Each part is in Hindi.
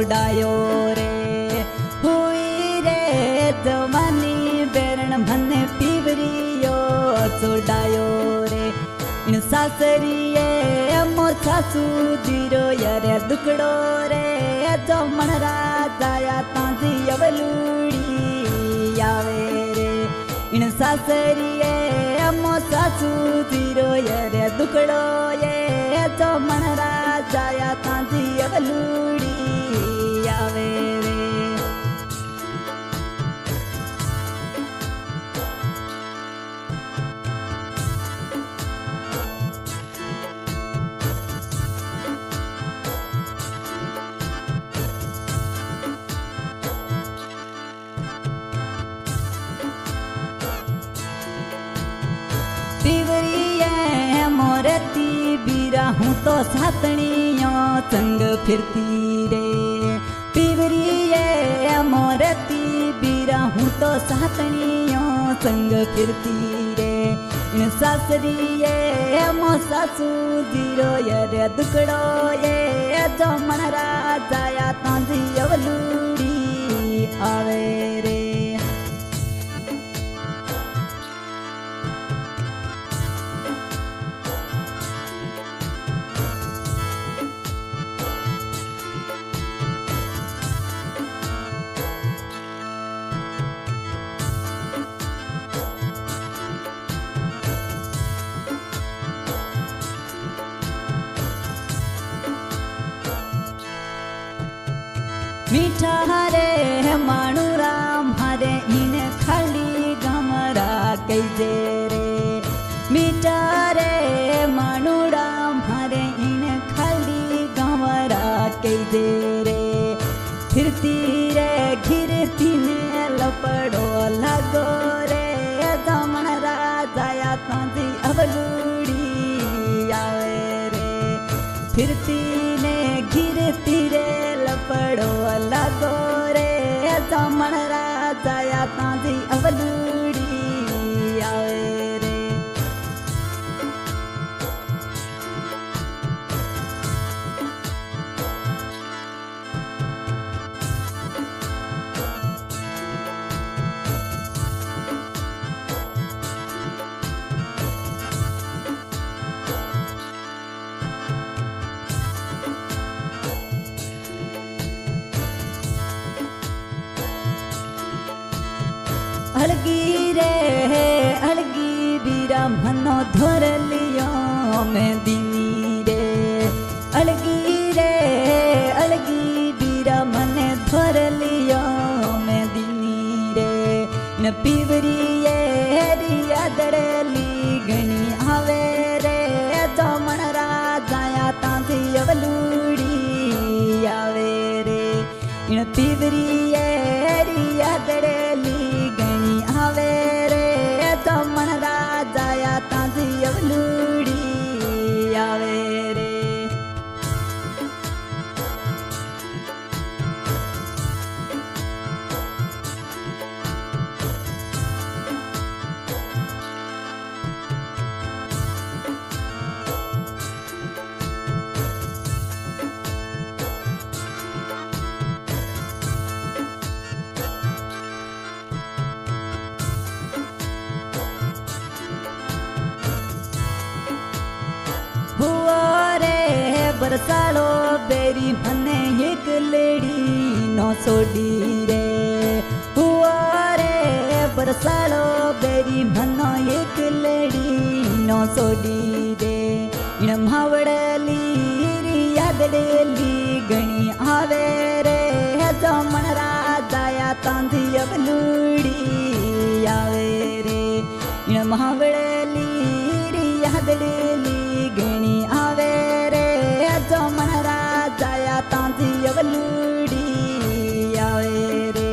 सोडायो रे हुई रे जवानी बेरण मने पीवरियो सोडायो रे इन सासरिये मोर सासू जीरो यारे दुकड़ो रे जमण राजाया तांजी अवलूड़ी आवे रे इन सासरिये मोर सासू जीरो यारे दुकड़ो ये जमण राजाया तांजी अवलूड़ी आवे रे पीवरिये मोरती बीरा हूँ तो सातनियों संग फिरती रे पीवरिये मोरती बीरा हूँ तो सातनियों संग फिरती रे इन सासरिये मो सासू जीरो यारे दुकड़ो ये जमण राजाया तांजी अवलूड़ी आवे रे मीठा रे माणू राम हरे इन खाली गमरा कैजे रे मीठा रे माणू राम हरे इन खाली गमरा कैजे रे फिरती रे घिरती ने लपड़ो लगो रे जमण राजाया तांजी अवलूड़ी आवे रे फिरती ने घिरती रे लपड़ो लगो रे जमण राजाया तांजी अवलूड़ी आवे रे अलगी रे अलगी बीरा मनो धोर लियो मैं दिनी रे अलगी रे अलगी बीरा मने धोर लियो मैं दिनी रे न पीवरिये रिया दड़ली गणी आवे रे जमण राजाया तांजी अवलूड़ी आवे रे इन पीवरिये रिया दड़ली आवे रे जमण राजाया तांजी अवलूड़ी आवे रे बरसाड़ो बेरी मने एक लेडी नो सोडी रे हुआ रे बरसाड़ो बेरी मनो एक लेडी नो सोडी रे इन मावड़ली रियादड़ली गणी आवे रे जमण राजाया तांजी अवलूड़ी आवे रे इन मावड़ली रियादड़ली गणी आवे रे जमण राजाया तांजी अवलूड़ी आवे रे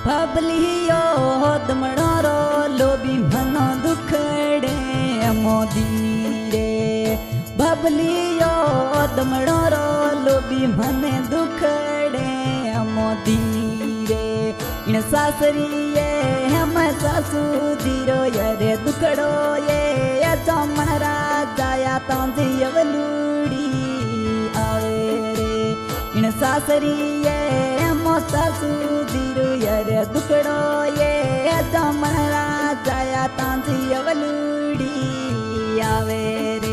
बबलियो दमड़ो रो लोबी मनो दुखड़े मोदी रे बबलियो दमड़ो रो लोभी मने दुखड़े मोदी रे इन सासरिये हम सासू जीरो ये दुखड़ो ये चमन राजाया तांजी अवलूड़ी आवे रे इन सासरिये हम सासू जीरो ये दुखड़ो ये चमन राजाया तांजी अवलूड़ी आवे रे।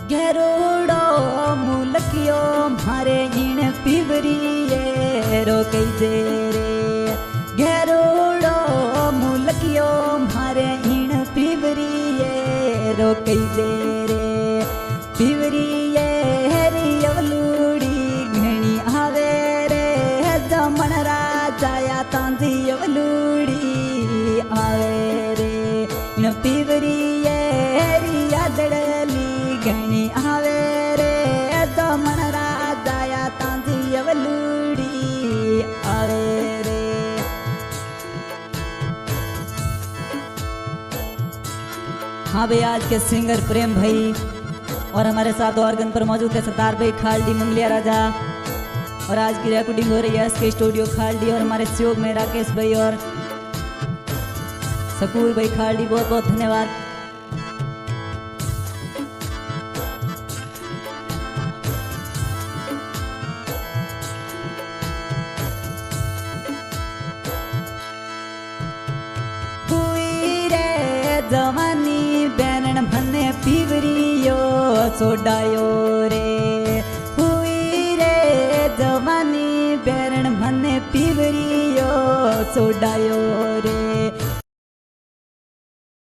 घेरोड़ो मुलकियो मारे इन पिवरिये रोकई दे रे घेरोड़ो मुलकियो मारे इन पिवरिये रोकई दे रे पिवरिये हरी अवलूड़ी घणी आवे रे जमन राजाया तांजी अवलूड़ी आवे रे इन पिवरिये हरी यादड़ली घणी आवे रे दमन राजाया तांजी अवलूड़ी आवे रे। हाँ भाई, आज के सिंगर प्रेम भाई और हमारे साथ ऑर्गन पर मौजूद है सरदार भाई खालडी मंगलिया राजा। और आज की रिकॉर्डिंग हो रही है एसके स्टूडियो खालडी और हमारे सहयोग में राकेश भाई और सकूर भाई खालडी। बहुत बहुत धन्यवाद। जवानी बैरण भन्ने पिवरियो सोडायो रे हुई रे जवानी बैरण भन्ने पिवरियो सोडायो रे